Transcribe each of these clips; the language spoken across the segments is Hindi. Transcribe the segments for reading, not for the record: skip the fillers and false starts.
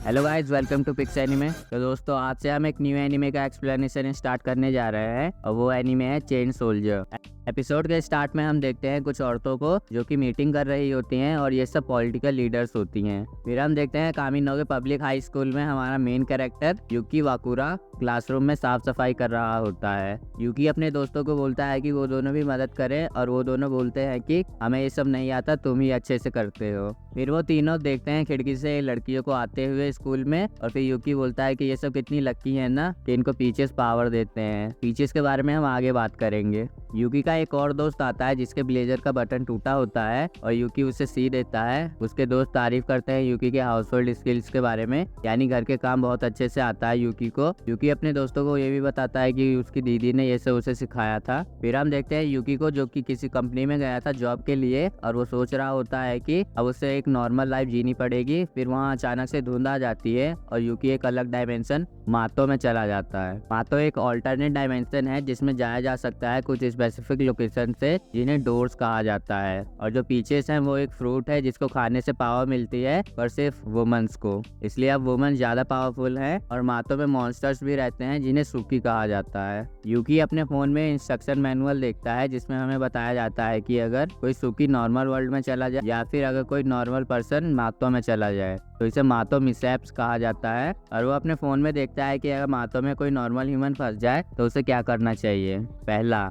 Hello guys, welcome to pix anime. तो दोस्तों, आज से हम एक न्यू एनिमे का एक्सप्लेनेशन स्टार्ट करने जा रहे हैं और वो एनिमे है चेन सोल्जर। एपिसोड के स्टार्ट में हम देखते हैं कुछ औरतों को जो कि मीटिंग कर रही होती हैं और ये सब पॉलिटिकल लीडर्स होती हैं। फिर हम देखते हैं कामिनो पब्लिक हाई स्कूल में हमारा मेन कैरेक्टर यूकी वाकुरा क्लासरूम में साफ सफाई कर रहा होता है। यूकी अपने दोस्तों को बोलता है कि वो दोनों भी मदद करें और वो दोनों बोलते हैं कि हमें ये सब नहीं आता, तुम ही अच्छे से करते हो। फिर वो तीनों देखते हैं खिड़की से लड़कियों को आते हुए स्कूल में और फिर यूकी बोलता है कि ये सब कितनी लकी है ना कि इनको पीचेस पावर देते हैं। पीचेस के बारे में हम आगे बात करेंगे। यूकी का एक और दोस्त आता है जिसके ब्लेजर का बटन टूटा होता है और यूकी उसे सी देता है। उसके दोस्त तारीफ करते हैं यूकी के हाउस होल्ड स्किल्स के बारे में, यानी घर के काम बहुत अच्छे से आता है यूकी को। यूकी अपने दोस्तों को ये भी बताता है कि उसकी दीदी ने ये सब उसे सिखाया था। फिर हम देखते हैं यूकी को जो कि किसी कंपनी में गया था जॉब के लिए और वो सोच रहा होता है कि अब उसे एक नॉर्मल लाइफ जीनी पड़ेगी। फिर वहाँ अचानक से धुंध आ जाती है और यूकी एक अलग डायमेंशन मातो में चला जाता है। मातो एक ऑल्टरनेट डायमेंशन है जिसमें जाया जा सकता है कुछ स्पेसिफिक लोकेशन से जिन्हें डोर्स कहा जाता है। और जो पीचेस हैं वो एक फ्रूट है जिसको खाने से पावर मिलती है पर सिर्फ वुमेन्स को, इसलिए अब वुमेन ज्यादा पावरफुल है। और मातो में मॉन्स्टर्स भी रहते हैं जिन्हें सुकी कहा जाता है। यूकी अपने फोन में इंस्ट्रक्शन मैनुअल देखता है जिसमें हमें बताया जाता है कि अगर कोई सुकी नॉर्मल वर्ल्ड में चला जाए या फिर अगर कोई नॉर्मल पर्सन मातो में चला जाए तो इसे मातो मिसहैप्स कहा जाता है। और वो अपने फोन में देखता है कि अगर मातो में कोई नॉर्मल ह्यूमन फंस जाए तो उसे क्या करना चाहिए। पहला,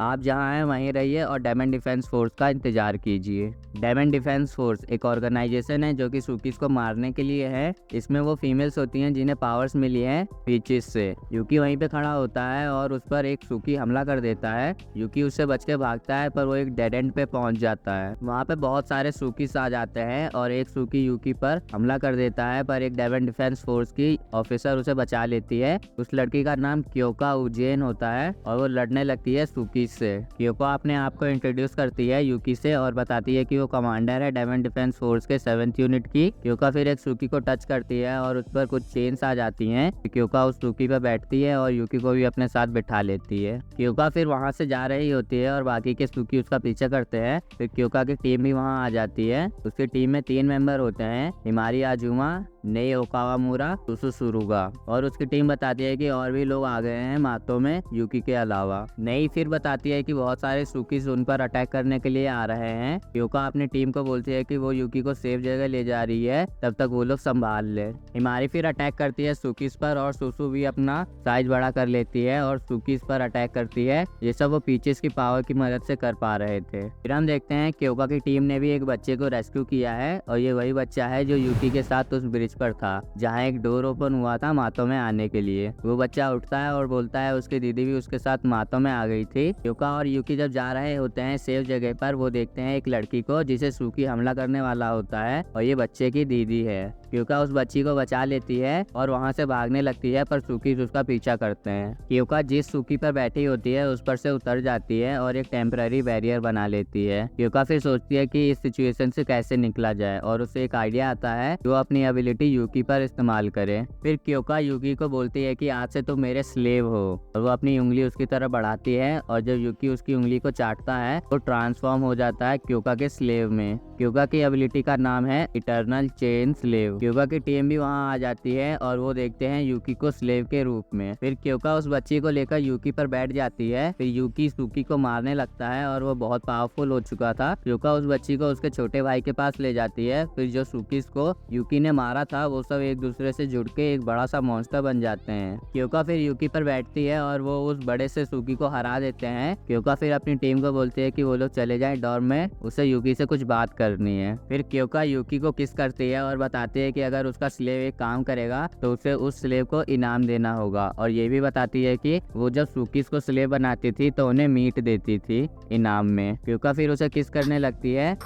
आप जहां हैं वहीं रहिए और डायमंड डिफेंस फोर्स का इंतजार कीजिए। डायमंड डिफेंस फोर्स एक ऑर्गेनाइजेशन है जो कि सुकीस को मारने के लिए है। इसमें वो फीमेल्स होती हैं जिन्हें पावर्स मिली हैं पीचेस से। यूकी वहीं पे खड़ा होता है और उस पर एक सुकी हमला कर देता है। यूकी उससे बच के भागता है पर वो एक डेड एंड पे पहुंच जाता है। वहाँ पे बहुत सारे सुकीस आ जाते हैं और एक सुकी यूकी पर हमला कर देता है पर एक डायमंड डिफेंस फोर्स की ऑफिसर उसे बचा लेती है। उस लड़की का नाम क्योका उजेन होता है और वो लड़ने लगती है सुकी से। क्योको अपने आप को इंट्रोड्यूस करती है यूकी से और बताती है कि वो कमांडर है डायमंड डिफेंस फोर्स के 7th यूनिट की। क्योका फिर एक सुकी को टच करती है और उस पर कुछ चेन्स आ जाती हैं। क्योका उस सुकी पर बैठती है और यूकी को भी अपने साथ बिठा लेती है। क्योका फिर वहां से जा रही होती है और बाकी के सुकी उसका पीछा करते हैं। फिर क्योका की टीम भी वहां आ जाती है। उसकी टीम में 3 मेंबर होते हैं, हिमारी आजुमा, नई ओकावामुरा, सुसुरुगा। और उसकी टीम बताती है कि और भी लोग आ गए हैं मातो में यूकी के अलावा। नई फिर बताती है कि बहुत सारे सुकीस उन पर अटैक करने के लिए आ रहे हैं। क्योका अपनी टीम को बोलती है कि वो यूकी को सेफ जगह ले जा रही है, तब तक वो लोग संभाल ले। हिमारी फिर अटैक करती है सुकीस पर और सुसु भी अपना साइज बड़ा कर लेती है और सुकीस पर अटैक करती है। ये सब वो पीचेस की पावर की मदद से कर पा रहे थे। फिर हम देखते हैं क्योका की टीम ने भी एक बच्चे को रेस्क्यू किया है और ये वही बच्चा है जो यूकी के साथ उस ब्रिज पर था जहाँ एक डोर ओपन हुआ था मातो में आने के लिए। वो बच्चा उठता है और बोलता है उसकी दीदी भी उसके साथ मातो में आ गई थी। क्योका और यूकी जब जा रहे होते हैं सेफ जगह पर, वो देखते हैं एक लड़की को जिसे सुकी हमला करने वाला होता है और ये बच्चे की दीदी है। क्योका उस बच्ची को बचा लेती है और वहां से भागने लगती है पर सुकी उसका पीछा करते हैं। क्योका जिस सुकी पर बैठी होती है उस पर से उतर जाती है और एक टेम्पररी बैरियर बना लेती है। क्योका फिर सोचती है कि इस सिचुएशन से कैसे निकला जाए और उसे एक आइडिया आता है जो अपनी एबिलिटी यूकी पर इस्तेमाल करे। फिर क्योका यूकी को बोलती है कि आज से तुम मेरे स्लेव हो और वो अपनी उंगली उसकी तरफ बढ़ाती है और जब यूकी उसकी उंगली को चाटता है तो ट्रांसफॉर्म हो जाता है क्योका के स्लेव में। क्योका की एबिलिटी का नाम है इटर्नल चेन स्लेव। क्योका की टीम भी वहां आ जाती है और वो देखते हैं यूकी को स्लेव के रूप में। फिर क्योका उस बच्ची को लेकर यूकी पर बैठ जाती है। फिर यूकी सुकी को मारने लगता है और वो बहुत पावरफुल हो चुका था। क्योका उस बच्ची को उसके छोटे भाई के पास ले जाती है। फिर जो सुकीस को यूकी ने मारा था वो सब एक दूसरे से जुड़ के एक बड़ा सा मॉन्स्टर बन जाते हैं। क्योका फिर यूकी पर बैठती है और वो उस बड़े से सुकी को हरा देते हैं। क्योका फिर अपनी टीम को बोलती है कि वो लोग चले जाएं डॉर्म में, उसे यूकी से कुछ बात करनी है। फिर क्योका यूकी को किस करती है और बताती है कि अगर उसका स्लेव एक काम करेगा तो उसे उस स्लेव को इनाम देना होगा। और ये भी बताती है कि वो जब सुकीस को स्लेव बनाती थी तो उन्हें मीट देती थी इनाम में। क्योका फिर उसे किस करने लगती है।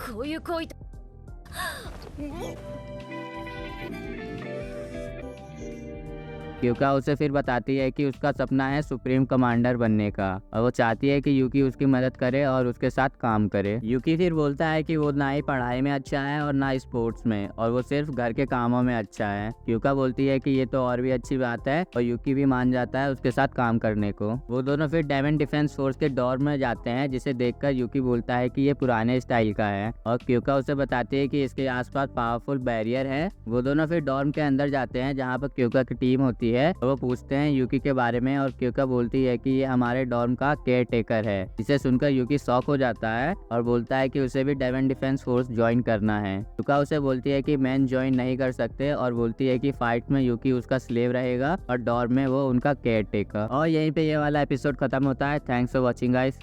क्यूका उसे फिर बताती है कि उसका सपना है सुप्रीम कमांडर बनने का और वो चाहती है कि यूकी उसकी मदद करे और उसके साथ काम करे। यूकी फिर बोलता है कि वो ना ही पढ़ाई में अच्छा है और ना स्पोर्ट्स में, और वो सिर्फ घर के कामों में अच्छा है। क्यूका बोलती है कि ये तो और भी अच्छी बात है और यूकी भी मान जाता है उसके साथ काम करने को। वो दोनों फिर डेमन डिफेंस फोर्स के डॉर्म में जाते हैं, जिसे देखकर यूकी बोलता है कि ये पुराने स्टाइल का है और क्यूका उसे बताती है कि इसके आसपास पावरफुल बैरियर है। वो दोनों फिर डॉर्म के अंदर जाते हैं जहाँ पर क्यूका की टीम होती है और वो पूछते हैं यूकी के बारे में, और क्यूका बोलती है कि ये हमारे डॉर्म का केयर टेकर है। जिसे सुनकर यूकी शॉक हो जाता है और बोलता है कि उसे भी डेमन डिफेंस फोर्स ज्वाइन करना है। क्यूका उसे बोलती है कि मैन ज्वाइन नहीं कर सकते और बोलती है कि फाइट में यूकी उसका स्लेव रहेगा और डॉर्म में वो उनका केयर टेकर। और यहीं पे ये वाला एपिसोड खत्म होता है। Thanks for watching guys.